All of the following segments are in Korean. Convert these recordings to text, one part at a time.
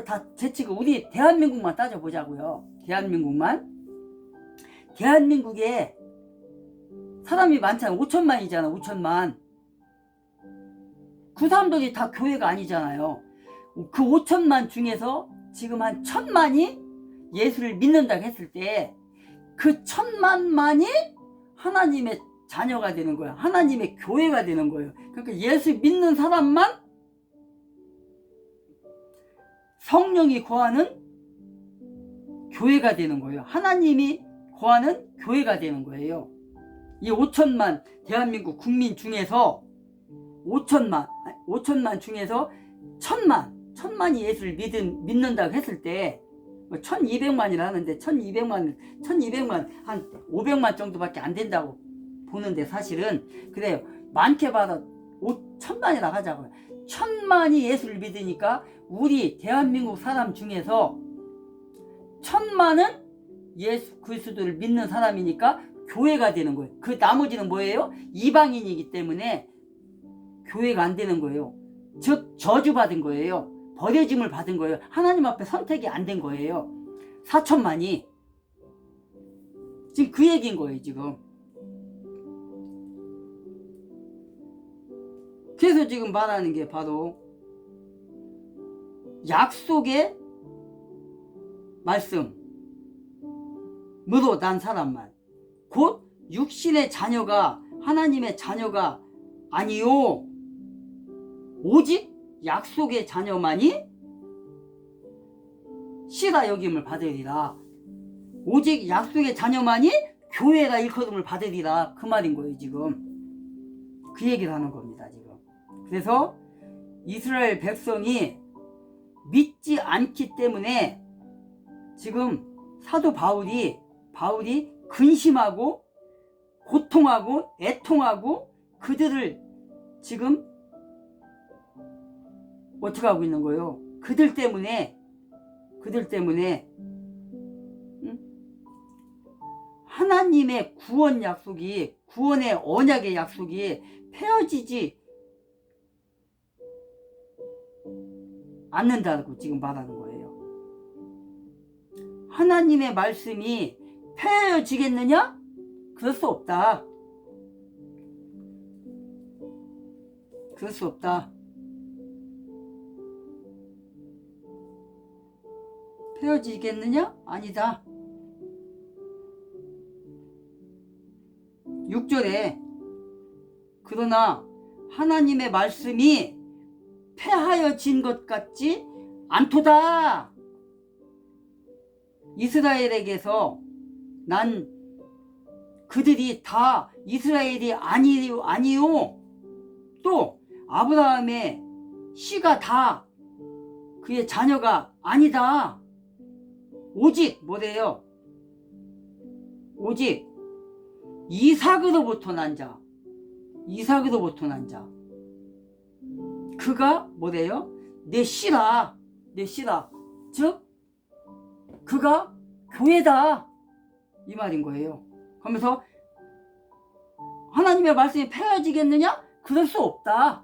다 제치고 우리 대한민국만 따져보자고요. 대한민국에 사람이 많잖아. 5천만이잖아. 5천만. 그 사람들이 다 교회가 아니잖아요. 그 5천만 중에서 지금 한 1,000만이 예수를 믿는다고 했을 때 그 1,000만만이 하나님의 자녀가 되는 거야. 하나님의 교회가 되는 거예요. 그러니까 예수 믿는 사람만 성령이 거하는 교회가 되는 거예요. 하나님이 거하는 교회가 되는 거예요. 이 5천만 대한민국 국민 중에서 5천만 중에서 1,000만이 예수를 믿는다고 했을 때 1,200만이라 하는데 1,200만 한 500만 정도밖에 안 된다고 보는데 사실은 그래요. 많게 받아 5천만이라 하자고요. 1,000만이 예수를 믿으니까 우리 대한민국 사람 중에서 1,000만은 예수 그리스도를 믿는 사람이니까 교회가 되는 거예요. 그 나머지는 뭐예요? 이방인이기 때문에 교회가 안 되는 거예요. 즉 저주받은 거예요. 버려짐을 받은 거예요. 하나님 앞에 선택이 안 된 거예요. 4천만이 지금 그 얘기인 거예요. 지금 그래서 지금 말하는 게 바로 약속의 말씀으로 난 사람만 곧 육신의 자녀가 하나님의 자녀가 아니요 오직 약속의 자녀만이 씨라 여김을 받으리라. 오직 약속의 자녀만이 교회라 일컬음을 받으리라. 그 말인 거예요. 지금 그 얘기를 하는 겁니다. 지금 그래서 이스라엘 백성이 믿지 않기 때문에 지금 사도 바울이 근심하고 고통하고 애통하고 그들을 지금 어떻게 하고 있는 거예요? 그들 때문에 하나님의 구원 약속이 구원의 언약의 약속이 폐허지지 않는다고 지금 말하는 거예요. 하나님의 말씀이 폐허지겠느냐? 그럴 수 없다. 그럴 수 없다. 폐허지겠느냐? 아니다. 6절에 그러나 하나님의 말씀이 폐하여진 것 같지 않도다. 이스라엘에게서 난 그들이 다 이스라엘이 아니요 또 아브라함의 씨가 다 그의 자녀가 아니다. 오직 뭐래요? 오직 이삭으로부터 난 자. 그가 뭐래요? 내 씨라. 즉 그가 교회다. 이 말인 거예요. 그러면서 하나님의 말씀이 폐허지겠느냐? 그럴 수 없다.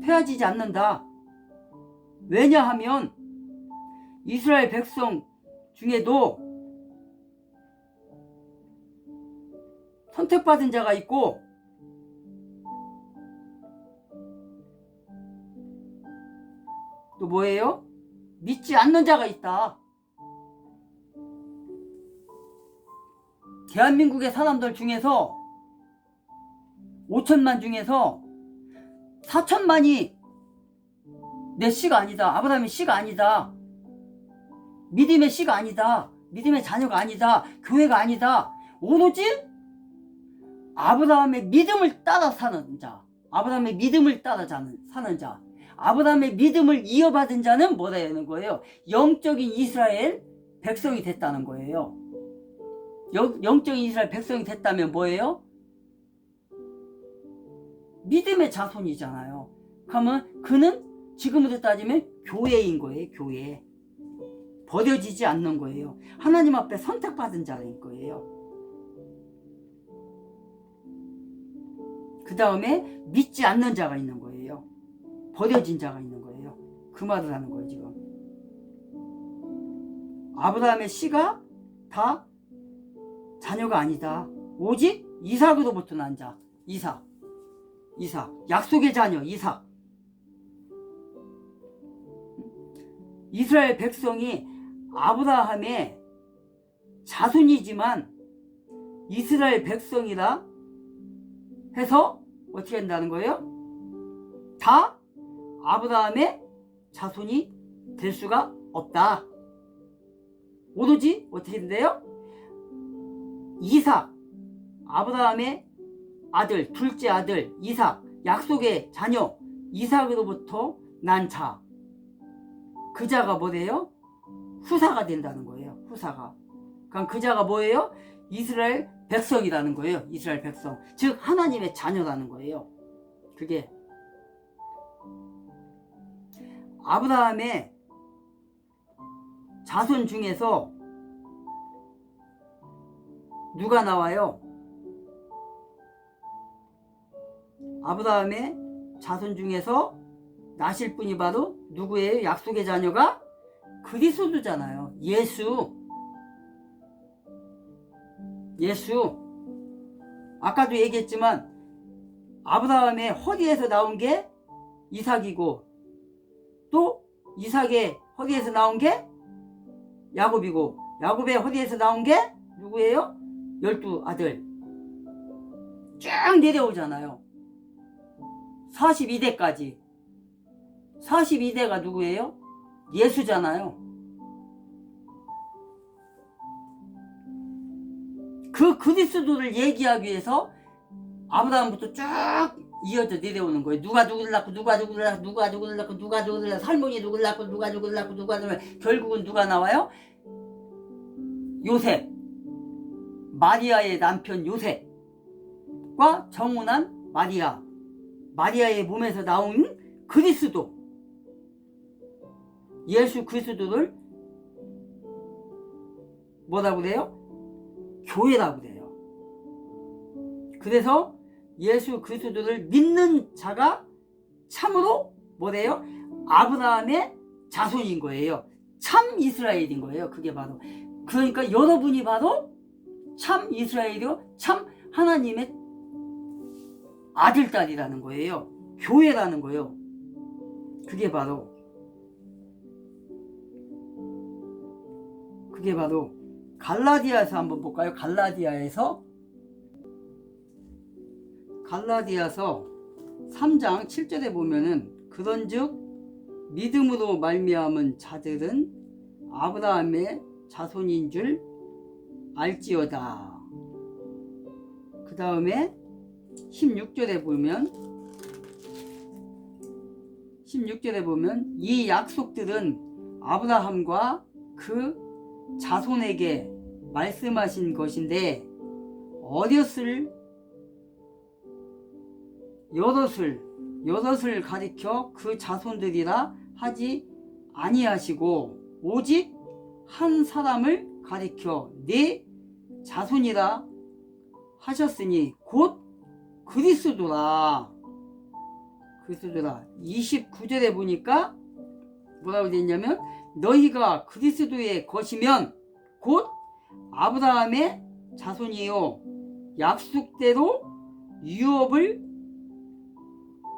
폐허지지 않는다. 왜냐하면 이스라엘 백성 중에도 선택받은 자가 있고 또 뭐예요? 믿지 않는 자가 있다. 대한민국의 사람들 중에서 5천만 중에서 4천만이 내 씨가 아니다. 아브라함의 씨가 아니다. 믿음의 씨가 아니다. 믿음의 자녀가 아니다. 교회가 아니다. 오로지 아브라함의 믿음을 따라 사는 자. 아브라함의 믿음을 따라 사는 자. 아브라함의 믿음을 이어받은 자는 뭐라는 거예요? 영적인 이스라엘 백성이 됐다는 거예요. 영적인 이스라엘 백성이 됐다면 뭐예요? 믿음의 자손이잖아요. 그러면 그는 지금으로 따지면 교회인 거예요. 교회. 버려지지 않는 거예요. 하나님 앞에 선택받은 자인 거예요. 그 다음에 믿지 않는 자가 있는 거예요. 버려진 자가 있는 거예요. 그 말을 하는 거예요 지금. 아브라함의 씨가 다 자녀가 아니다. 오직 이삭으로부터 난 자. 이삭. 약속의 자녀 이삭. 이스라엘 백성이 아브라함의 자손이지만 이스라엘 백성이라 해서 어떻게 한다는 거예요? 다 아브라함의 자손이 될 수가 없다. 오로지 어떻게 된대요? 이삭, 아브라함의 아들, 둘째 아들 이삭, 약속의 자녀 이삭으로부터 난 자. 그 자가 뭐래요? 후사가 된다는 거예요. 후사가. 그럼 그 자가 뭐예요? 이스라엘 백성이라는 거예요. 이스라엘 백성. 즉 하나님의 자녀라는 거예요. 그게 아브라함의 자손 중에서 누가 나와요? 아브라함의 자손 중에서 나실 분이 바로 누구예요? 약속의 자녀가 그리스도잖아요. 예수. 아까도 얘기했지만 아브라함의 허리에서 나온 게 이삭이고 또 이삭의 허리에서 나온 게 야곱이고 야곱의 허리에서 나온 게 누구예요? 12아들 쭉 내려오잖아요. 42대까지. 42대가 누구예요? 예수잖아요. 그 그리스도를 얘기하기 위해서 아브라함부터 쭉 이어져 내려오는 거예요. 누가 누구를 낳고 누가 누구를 낳고 누가 누구를 낳고 누가 누구를 낳고 할머니 누구를 낳고 누가 누구를 낳고 누가 누구를 낳고 결국은 누가 나와요? 요셉. 마리아의 남편 요셉과 정혼한 마리아. 마리아의 몸에서 나온 그리스도. 예수 그리스도를 뭐라고 그래요? 교회라고 그래요. 그래서 예수 그리스도를 믿는 자가 참으로 뭐래요? 아브라함의 자손인 거예요. 참 이스라엘인 거예요. 그게 바로. 그러니까 여러분이 바로 참 이스라엘이요. 참 하나님의 아들, 딸이라는 거예요. 교회라는 거예요. 그게 바로 갈라디아에서 한번 볼까요? 갈라디아서 3장 7절에 보면은 그런즉 믿음으로 말미암은 자들은 아브라함의 자손인 줄 알지어다. 그 다음에 16절에 보면 이 약속들은 아브라함과 그 자손에게 말씀하신 것인데 여럿을 가리켜 그 자손들이라 하지 아니하시고 오직 한 사람을 가리켜 네 자손이라 하셨으니 곧 그리스도라. 29절에 보니까 뭐라고 되냐면 너희가 그리스도의 것이면 곧 아브라함의 자손이요 약속대로 유업을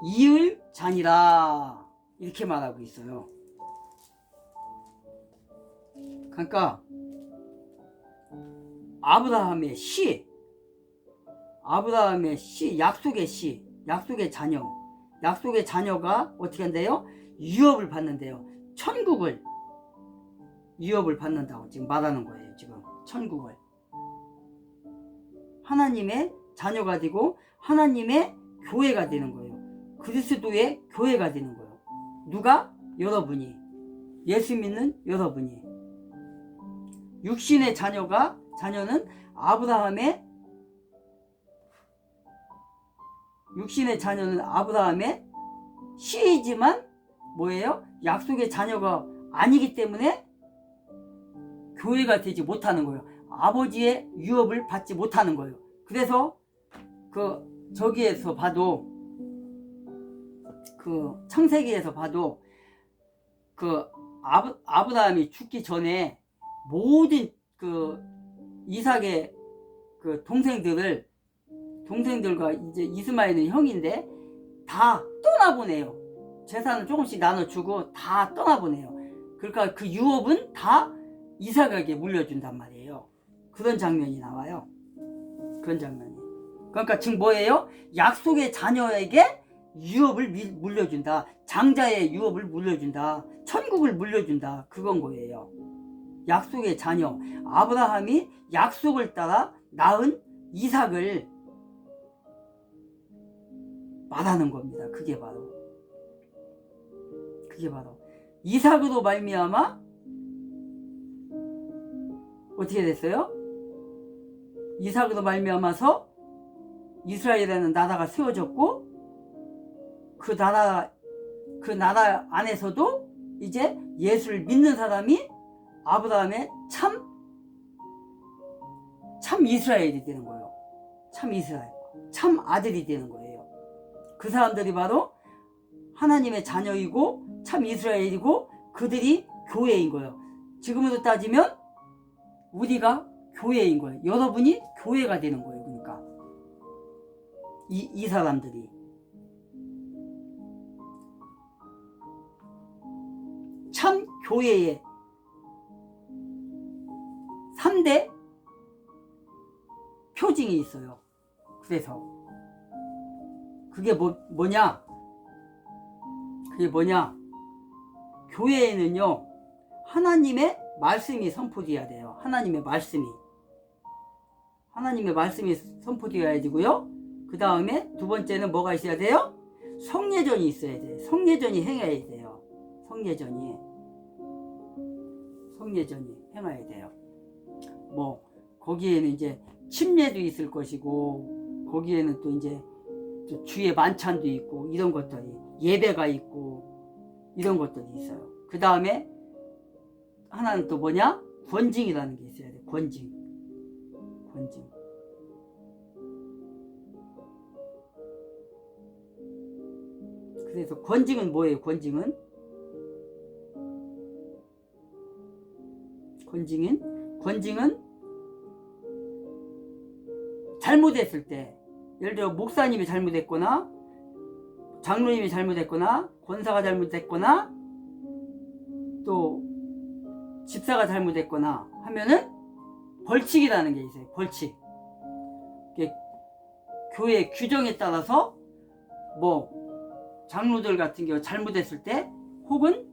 이을 자니라. 이렇게 말하고 있어요. 그러니까 아브라함의 씨, 약속의 씨, 약속의 자녀가 어떻게 한대요? 유업을 받는데요. 천국을 유업을 받는다고 지금 말하는 거예요. 지금 천국을 하나님의 자녀가 되고 하나님의 교회가 되는 거예요. 그리스도의 교회가 되는 거예요. 누가? 여러분이. 예수 믿는 여러분이. 육신의 자녀는 아브라함의 씨이지만 뭐예요? 약속의 자녀가 아니기 때문에 교회가 되지 못하는 거예요. 아버지의 유업을 받지 못하는 거예요. 그래서 저기에서 봐도 그 창세기에서 봐도 그 아브라함이 죽기 전에 모든 그 이삭의 그 동생들과 이제 이스마엘은 형인데 다 떠나보내요. 재산을 조금씩 나눠주고 다 떠나보내요. 그러니까 그 유업은 다 이삭에게 물려준단 말이에요. 그런 장면이 나와요. 그런 장면이. 그러니까 지금 뭐예요? 약속의 자녀에게 유업을 물려준다. 장자의 유업을 물려준다. 천국을 물려준다. 그건 거예요. 약속의 자녀. 아브라함이 약속을 따라 낳은 이삭을 말하는 겁니다. 그게 바로 이삭으로 말미암아 어떻게 됐어요? 이삭으로 말미암아서 이스라엘이라는 나라가 세워졌고 그 나라 안에서도 이제 예수를 믿는 사람이 아브라함의 참 이스라엘이 되는 거예요. 참 이스라엘, 참 아들이 되는 거예요. 그 사람들이 바로 하나님의 자녀이고 참 이스라엘이고 그들이 교회인 거예요. 지금으로 따지면 우리가 교회인 거예요. 여러분이 교회가 되는 거예요. 그러니까 이 사람들이 참 교회의 3대 표징이 있어요. 그래서 그게 뭐냐? 그게 뭐냐? 교회에는요 하나님의 말씀이 선포되어야 돼요. 하나님의 말씀이 선포되어야 되고요. 그 다음에 두 번째는 뭐가 있어야 돼요? 성례전이 있어야 돼요. 성례전이 행해야 돼요. 성례전이 행해야 돼요. 뭐 거기에는 이제 침례도 있을 것이고 거기에는 또 이제 주의 만찬도 있고 이런 것들이 예배가 있고 이런 것들이 있어요. 그 다음에 하나는 또 뭐냐? 권징이라는 게 있어야 돼. 권징. 그래서 권징은 뭐예요? 권징은 잘못했을 때, 예를 들어 목사님이 잘못했거나 장로님이 잘못했거나 권사가 잘못했거나 또 집사가 잘못했거나 하면은 벌칙이라는 게 있어요. 벌칙. 교회 규정에 따라서 뭐 장로들 같은 경우 잘못했을 때 혹은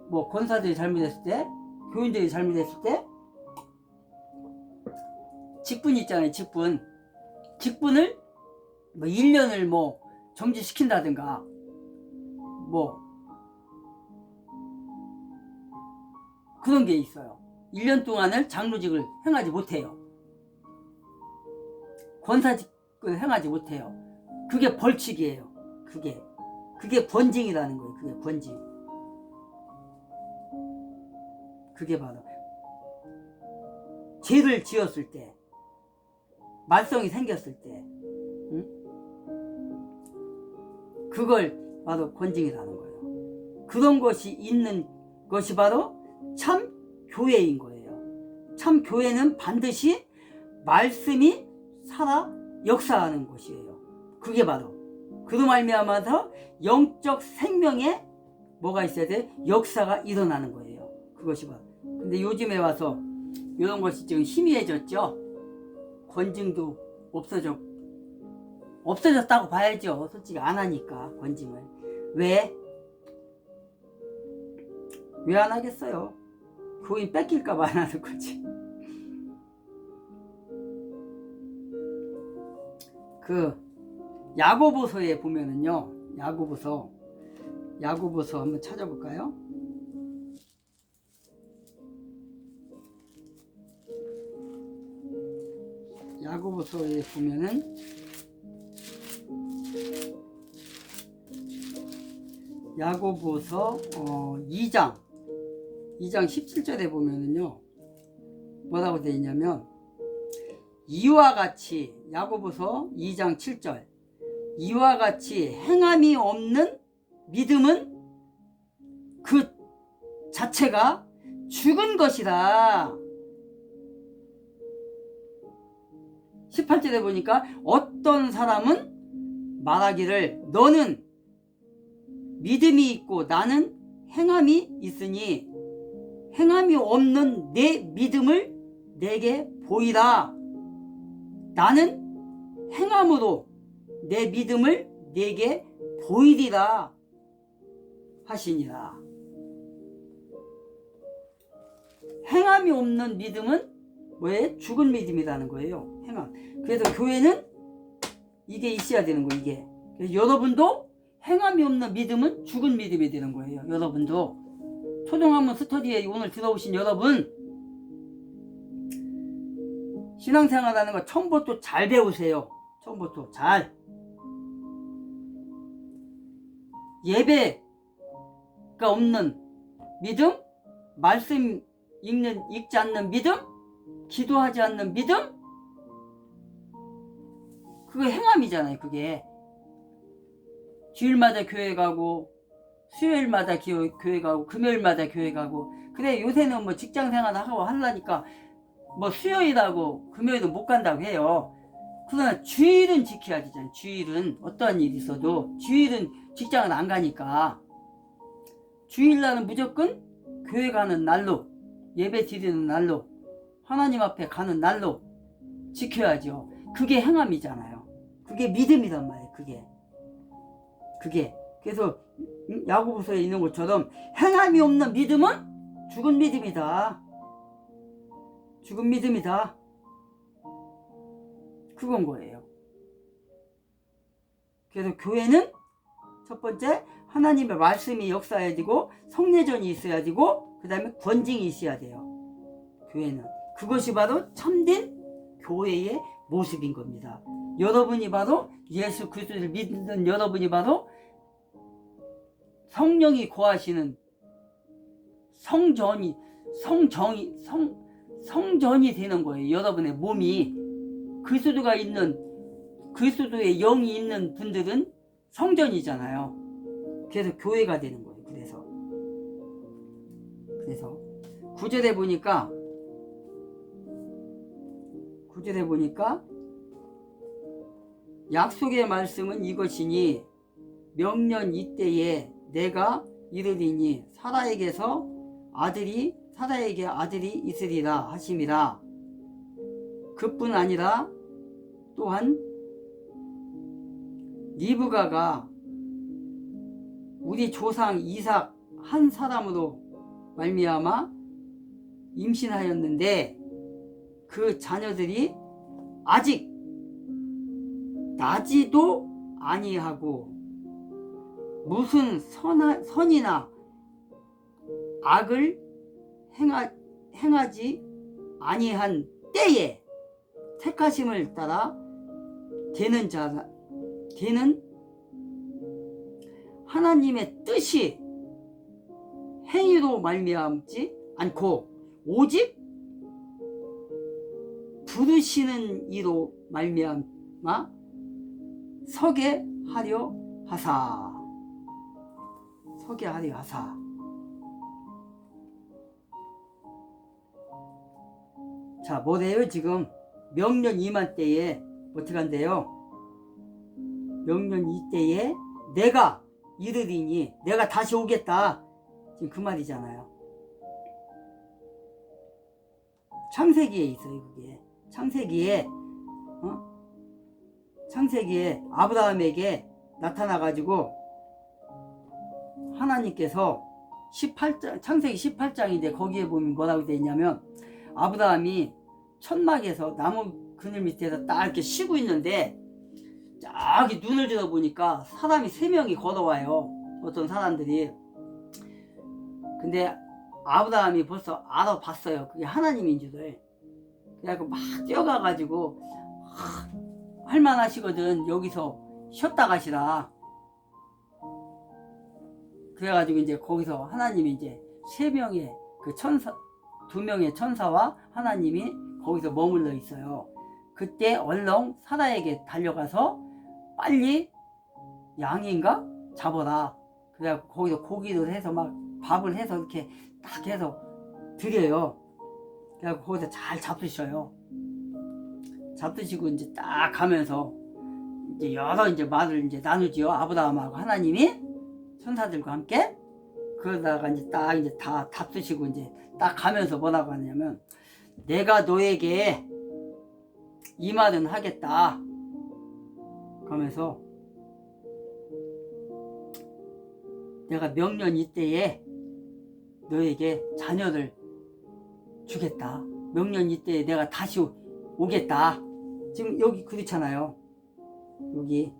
뭐 권사들이 잘못했을 때 교인들이 잘못했을 때 직분 있잖아요. 직분을 뭐 1년을 뭐 정지시킨다든가 뭐 그런 게 있어요. 1년 동안을 장로직을 행하지 못해요. 권사직을 행하지 못해요. 그게 벌칙이에요. 그게 권징이라는 거예요. 그게 권징. 그게 바로 죄를 지었을 때, 말썽이 생겼을 때, 그걸 바로 권징이라는 거예요. 그런 것이 있는 것이 바로 참 교회인 거예요. 참 교회는 반드시 말씀이 살아 역사하는 것이에요. 그게 바로 그로 말미암아서 영적 생명에 뭐가 있어야 돼? 역사가 일어나는 거예요. 그것이 바로. 근데 요즘에 와서 이런 것이 지금 희미해졌죠. 권징도 없어졌다고 봐야죠. 솔직히 안 하니까 권징을. 왜 안 하겠어요? 교인 뺏길까봐 안 하는 거지. 그 야고보서에 보면은요, 야고보서 한번 찾아볼까요? 야고보서에 보면은 야고보서 2장 17절에 보면은요 뭐라고 되어 있냐면 이와 같이 야고보서 2장 7절 이와 같이 행함이 없는 믿음은 그 자체가 죽은 것이다. 18절에 보니까 어떤 사람은 말하기를 너는 믿음이 있고 나는 행함이 있으니 행함이 없는 내 믿음을 내게 보이라. 나는 행함으로 내 믿음을 내게 보이리라 하시니라. 행함이 없는 믿음은 뭐예요? 죽은 믿음이라는 거예요. 행함. 그래서 교회는 이게 있어야 되는 거예요. 이게. 그래서 여러분도 행함이 없는 믿음은 죽은 믿음이 되는 거예요. 여러분도 초등학문 스터디에 오늘 들어오신 여러분, 신앙생활하는 거 처음부터 잘 배우세요. 처음부터 잘. 예배가 없는 믿음, 말씀 읽지 않는 믿음, 기도하지 않는 믿음, 그거 행함이잖아요. 그게 주일마다 교회 가고 수요일마다 교회 가고 금요일마다 교회 가고. 그래 요새는 뭐 직장생활 하고 하려니까 뭐 수요일하고 금요일은 못 간다고 해요. 그러나 주일은 지켜야 되잖아요. 주일은 어떠한 일이 있어도 주일은 직장은 안 가니까 주일날은 무조건 교회 가는 날로, 예배 드리는 날로, 하나님 앞에 가는 날로 지켜야죠. 그게 행함이잖아요. 그게 믿음이란 말이에요. 그게 그래서 야고보서에 있는 것처럼 행함이 없는 믿음은 죽은 믿음이다. 죽은 믿음이다. 그건 거예요. 그래서 교회는 첫 번째 하나님의 말씀이 역사해야 되고 성례전이 있어야 되고 그 다음에 권징이 있어야 돼요. 교회는 그것이 바로 참된 교회의 모습인 겁니다. 여러분이 바로 예수 그리스도를 믿는 여러분이 바로 성령이 거하시는 성전이 되는 거예요. 여러분의 몸이 그리스도의 영이 있는 분들은 성전이잖아요. 그래서 교회가 되는 거예요. 그래서 9절에 보니까 약속의 말씀은 이것이니 명년 이때에 내가 이르리니 사라에게 아들이 있으리라 하심이라. 그뿐 아니라 또한 리브가가 우리 조상 이삭 한 사람으로 말미암아 임신하였는데 그 자녀들이 아직 나지도 아니하고 무슨 선이나 악을 행하지 아니한 때에 택하심을 따라 되는 하나님의 뜻이 행위로 말미암지 않고 오직 부르시는 이로 말미암아 서게 하려 하사. 자, 뭐래요? 지금 명년 이만 때에 어떻게 한대요? 명년 이때에 내가 이르리니 내가 다시 오겠다. 지금 그 말이잖아요. 창세기에 있어요. 그게 창세기에 아브라함에게 나타나가지고 하나님께서 창세기 18장인데 거기에 보면 뭐라고 되어 있냐면 아브라함이 천막에서 나무 그늘 밑에서 딱 이렇게 쉬고 있는데 저기 눈을 들어보니까 사람이 3명이 걸어와요. 어떤 사람들이. 근데 아브라함이 벌써 알아봤어요. 그게 하나님인 줄을. 그래갖고 막 뛰어가가지고 할만하시거든. 여기서 쉬었다 가시라. 그래가지고 이제 거기서 하나님이 이제 3명의 그 2명의 천사와 하나님이 거기서 머물러 있어요. 그때 얼렁 사라에게 달려가서 빨리 양인가 잡아라. 그래갖고 거기서 고기도 해서 막 밥을 해서 이렇게 딱 해서 드려요. 그래갖고 거기서 잘 잡수셔요. 잡수시고 이제 딱 가면서 이제 여러 이제 말을 이제 나누지요. 아브라함하고 하나님이 천사들과 함께. 그러다가 이제 딱 이제 다 잡수시고 이제 딱 가면서 뭐라고 하냐면, 내가 너에게 이 말은 하겠다. 그러면서 내가 명년 이때에 너에게 자녀를 주겠다. 명년 이때에 내가 다시 오겠다. 지금 여기 그렇잖아요. 여기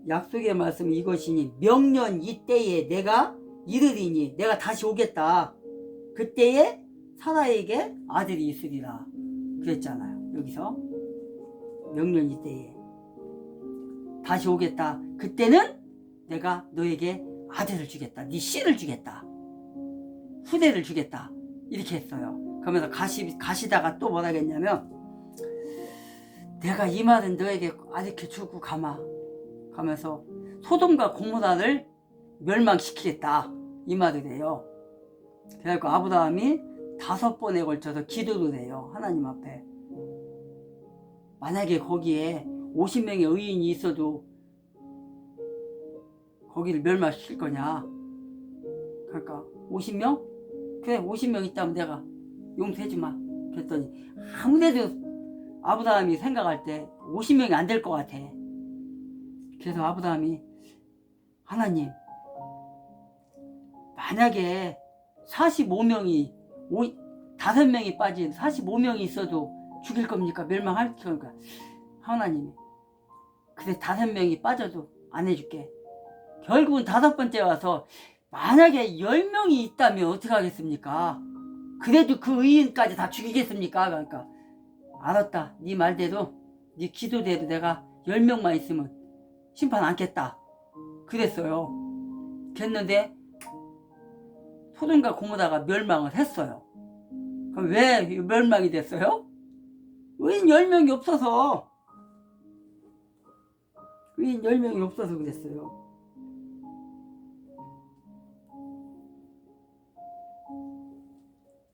약속의 말씀이 이것이니 명년 이때에 내가 이르리니 내가 다시 오겠다. 그때에 사라에게 아들이 있으리라 그랬잖아요. 여기서 명년 이때에 다시 오겠다. 그때는 내가 너에게 아들을 주겠다. 네 씨를 주겠다. 후대를 주겠다. 이렇게 했어요. 그러면서 가시다가 또 뭐라 했냐면, 내가 이 말은 너에게 아직게 주고 가마. 가면서 소돔과 고모라를 멸망시키겠다. 이 말을 해요. 그래갖고 아브라함이 5번에 걸쳐서 기도를 해요. 하나님 앞에. 만약에 거기에 50명의 의인이 있어도 거기를 멸망시킬 거냐. 그러니까 50명? 그래 50명 있다면 내가 용서해주마. 그랬더니 아무래도 아브라함이 생각할 때 50명이 안 될 것 같아. 그래서 아브라함이, 하나님 만약에 45명이 5명이 빠진 45명이 있어도 죽일 겁니까? 멸망할 겁니까? 하나님이, 그래 5명이 빠져도 안 해줄게. 결국은 5번째 와서 만약에 10명이 있다면 어떻게 하겠습니까? 그래도 그 의인까지 다 죽이겠습니까? 그러니까 알았다. 네 말대로 네 기도대로 내가 10명만 있으면 심판 않겠다. 그랬어요. 그랬는데 소돔과 고모라가 멸망을 했어요. 그럼 왜 멸망이 됐어요? 의인 10명이 없어서. 의인 10명이 없어서 그랬어요.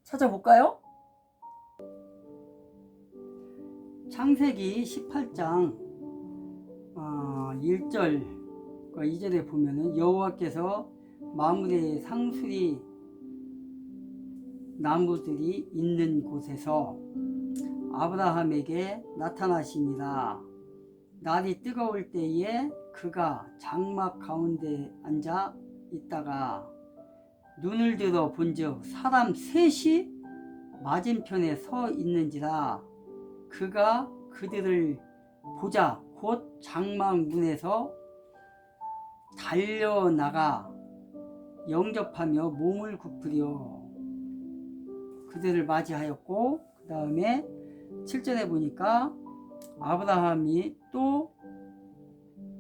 찾아볼까요? 창세기 18장 1절과 2절에 보면은, 여호와께서 마므레의 상수리 나무들이 있는 곳에서 아브라함에게 나타나시니라. 날이 뜨거울 때에 그가 장막 가운데 앉아 있다가 눈을 들어 본즉 사람 셋이 맞은편에 서 있는지라. 그가 그들을 보자 곧 장막 문에서 달려나가 영접하며 몸을 굽으려 그들을 맞이하였고, 그 다음에 7절에 보니까 아브라함이 또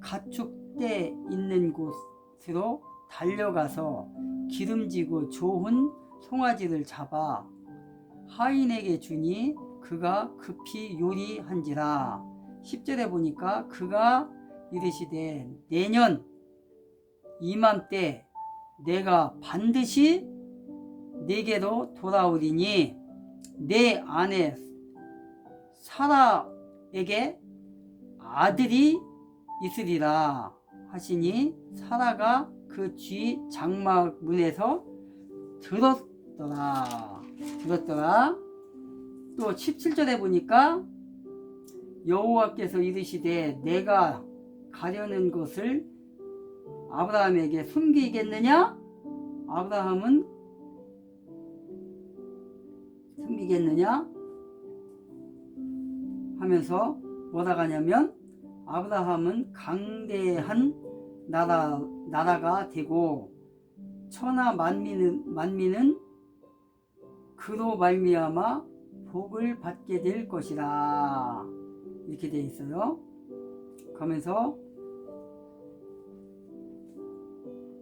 가축대 있는 곳으로 달려가서 기름지고 좋은 송아지를 잡아 하인에게 주니 그가 급히 요리한지라. 10절에 보니까 그가 이르시되 내년 이맘때 내가 반드시 네게로 돌아오리니 내 아내 사라에게 아들이 있으리라 하시니, 사라가 그 쥐 장막 문에서 들었더라. 또 17절에 보니까 여호와께서 이르시되 내가 가려는 것을 아브라함에게 숨기겠느냐? 아브라함은 숨기겠느냐? 하면서 뭐라 하냐면, 아브라함은 강대한 나라가 되고 천하 만민은 그로 말미암아 복을 받게 될 것이라. 이렇게 되어 있어요. 그러면서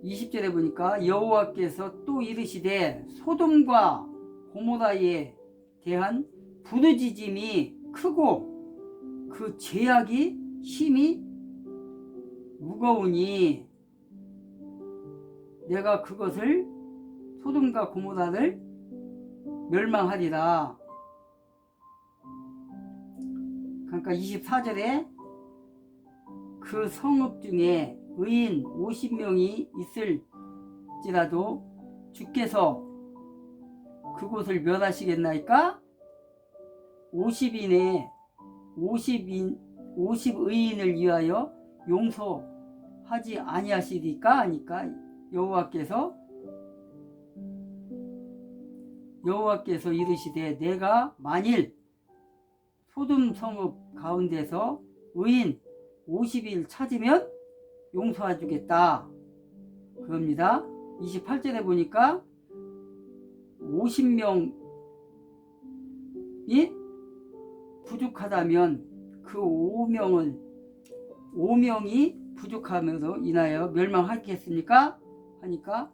20절에 보니까 여호와께서 또 이르시되 소돔과 고모라에 대한 부르짖음이 크고 그 죄악이 심히 무거우니 내가 그것을 소돔과 고모라를 멸망하리라. 그러니까 24절에 그 성읍 중에 의인 50명이 있을지라도 주께서 그곳을 멸하시겠나이까? 50의인을 위하여 용서하지 아니하시리까? 하니까 여호와께서 이르시되 내가 만일 소돔 성읍 가운데서 의인 50일 찾으면 용서해 주겠다 그럽니다. 28절에 보니까 50명이 부족하다면 그 5명이 부족함으로 인하여 멸망하겠습니까? 하니까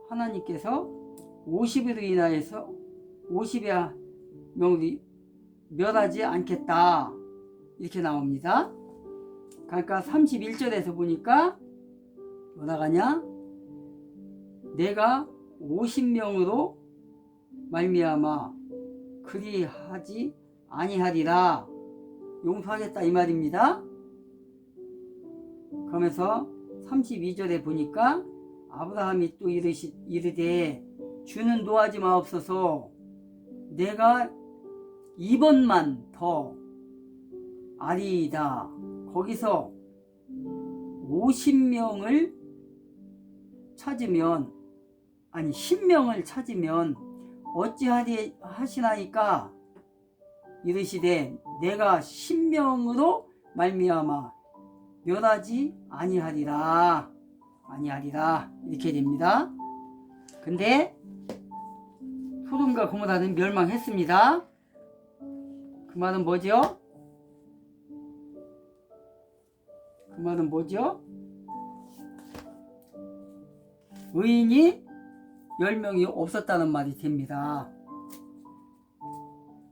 하나님께서 50으로 인하여서 50의 명을 멸하지 않겠다 이렇게 나옵니다. 그러니까 31절에서 보니까 뭐 나가냐? 내가 50명으로 말미암아 그리하지 아니하리라 용서하겠다 이 말입니다. 그러면서 32절에 보니까 아브라함이 또 이르되 주는 노하지 마옵소서 내가 2번만 더 아리이다. 거기서 50명을 찾으면 아니 10명을 찾으면 어찌하리 하시나이까? 이르시되 내가 10명으로 말미암아 멸하지 아니하리라 이렇게 됩니다. 근데 소돔과 고모라는 멸망했습니다. 그 말은 뭐죠? 의인이 10명이 없었다는 말이 됩니다.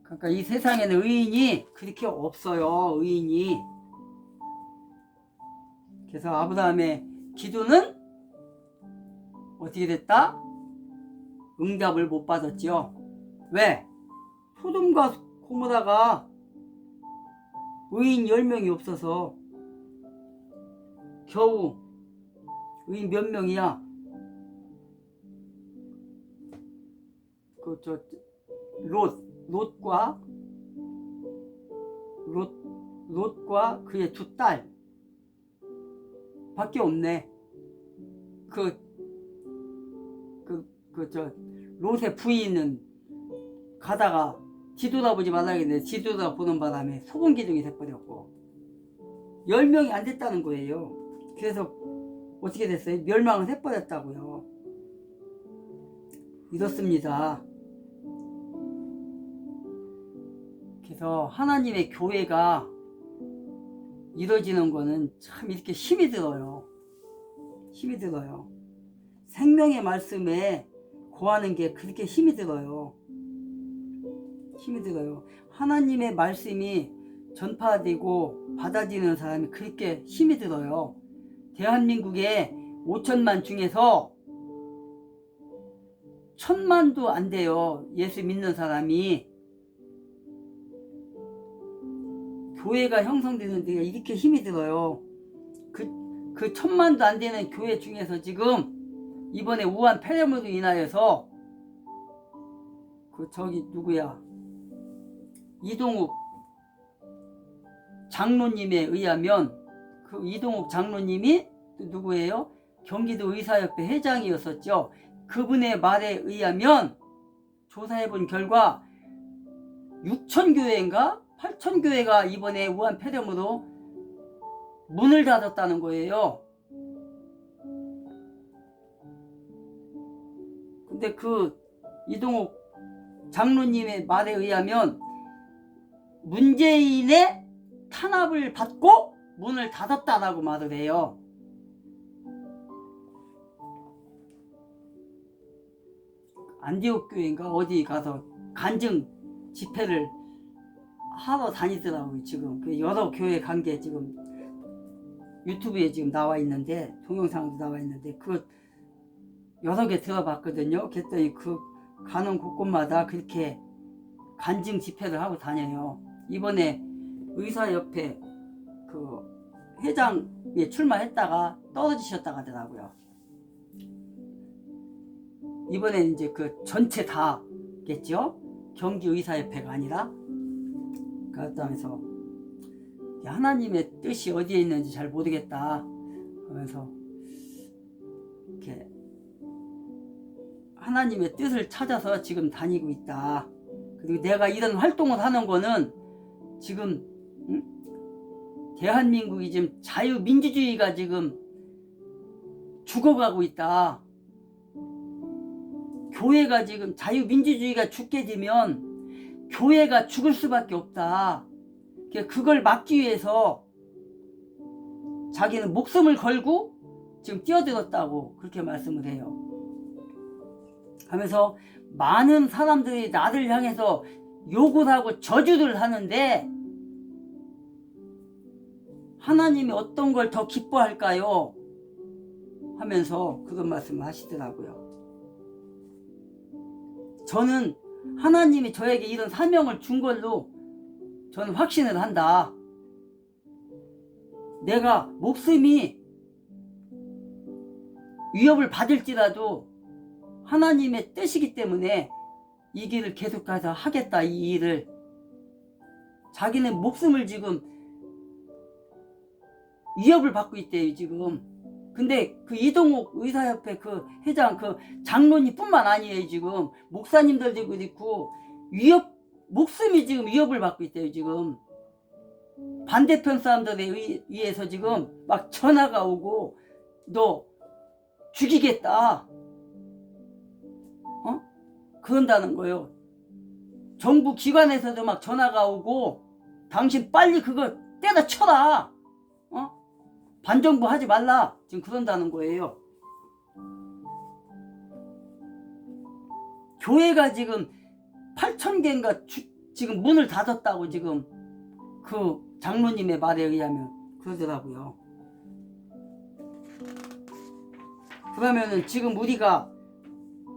그러니까 이 세상에는 의인이 그렇게 없어요. 의인이. 그래서 아브라함의 기도는 어떻게 됐다? 응답을 못 받았죠. 왜? 소돔과 고모라가 의인 10명이 없어서 겨우 의인 몇 명이야? 롯과 그의 두 딸 밖에 없네. 롯의 부인은 가다가 뒤돌아보지 말라 했는데 뒤돌아보는 바람에 소금 기둥이 돼버렸고 10명이 안 됐다는 거예요. 그래서 어떻게 됐어요? 멸망을 해버렸다고요. 이렇습니다. 그래서 하나님의 교회가 이루어지는 거는 참 이렇게 힘이 들어요. 생명의 말씀에 고하는 게 그렇게 힘이 들어요. 하나님의 말씀이 전파되고 받아지는 사람이 그렇게 힘이 들어요. 대한민국에 5천만 중에서 1,000만도 안 돼요. 예수 믿는 사람이. 교회가 형성되는 데가 이렇게 힘이 들어요. 그 1,000만도 안 되는 교회 중에서 지금 이번에 우한 폐렴으로 인하여서 이동욱 장로님에 의하면 그 이동욱 장로님이 또 누구예요? 경기도 의사협회 회장이었었죠. 그분의 말에 의하면 조사해본 결과 6,000교회인가 8,000교회가 이번에 우한 폐렴으로 문을 닫았다는 거예요. 근데 그 이동욱 장로님의 말에 의하면 문재인의 탄압을 받고 문을 닫았다라고 말을 해요. 안디옥 교회인가 어디 가서 간증 집회를 하러 다니더라고요. 지금 그 여러 교회 간 게 지금 유튜브에 지금 나와 있는데 동영상도 나와 있는데 그 여러 개 들어봤거든요. 그랬더니 그 가는 곳곳마다 그렇게 간증 집회를 하고 다녀요. 이번에 의사협회 그 회장에 출마했다가 떨어지셨다고 하더라고요. 이번에 이제 그 전체 다겠죠? 경기의사협회가 아니라. 그렇다면서 하나님의 뜻이 어디에 있는지 잘 모르겠다 하면서 이렇게 하나님의 뜻을 찾아서 지금 다니고 있다. 그리고 내가 이런 활동을 하는 거는 지금 대한민국이 지금 자유민주주의가 지금 죽어가고 있다. 교회가 지금 자유민주주의가 죽게 되면 교회가 죽을 수밖에 없다. 그걸 막기 위해서 자기는 목숨을 걸고 지금 뛰어들었다고 그렇게 말씀을 해요. 하면서 많은 사람들이 나를 향해서 욕을 하고 저주를 하는데 하나님이 어떤 걸 더 기뻐할까요? 하면서 그런 말씀을 하시더라고요. 저는 하나님이 저에게 이런 사명을 준 걸로 저는 확신을 한다. 내가 목숨이 위협을 받을지라도 하나님의 뜻이기 때문에 이 길을 계속 가서 하겠다. 이 일을. 자기는 목숨을 지금 위협을 받고 있대요 지금. 근데 그 이동욱 의사협회 그 회장 그 장로님 뿐만 아니에요 지금. 목사님들도 있고 목숨이 지금 위협을 받고 있대요 지금. 반대편 사람들에 의해서 지금 막 전화가 오고 너 죽이겠다 그런다는 거예요. 정부 기관에서도 막 전화가 오고 당신 빨리 그거 때려쳐라 반정부 하지 말라 지금 그런다는 거예요. 교회가 지금 8,000개인가 지금 문을 닫았다고 지금 그 장로님의 말에 의하면 그러더라고요. 그러면은 지금 우리가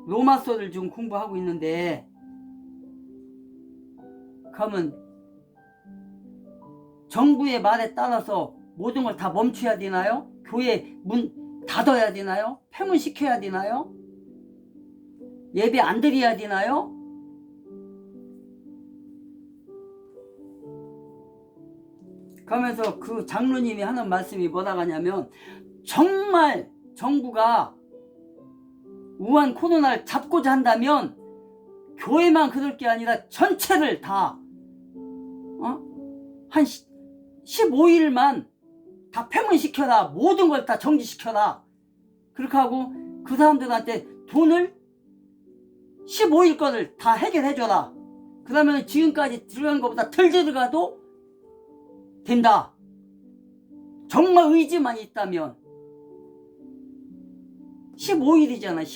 로마서를 지금 공부하고 있는데 그러면 정부의 말에 따라서 모든 걸 다 멈춰야 되나요? 교회 문 닫아야 되나요? 폐문시켜야 되나요? 예배 안 드려야 되나요? 그러면서 그 장로님이 하는 말씀이 뭐라고 하냐면 정말 정부가 우한 코로나를 잡고자 한다면 교회만 그럴 게 아니라 전체를 다 한 15일만 다 폐문시켜라. 모든 걸 다 정지시켜라. 그렇게 하고 그 사람들한테 돈을 15일 거를 다 해결해줘라. 그러면 지금까지 들어간 것보다 덜 들어가도 된다. 정말 의지만 있다면 15일이잖아.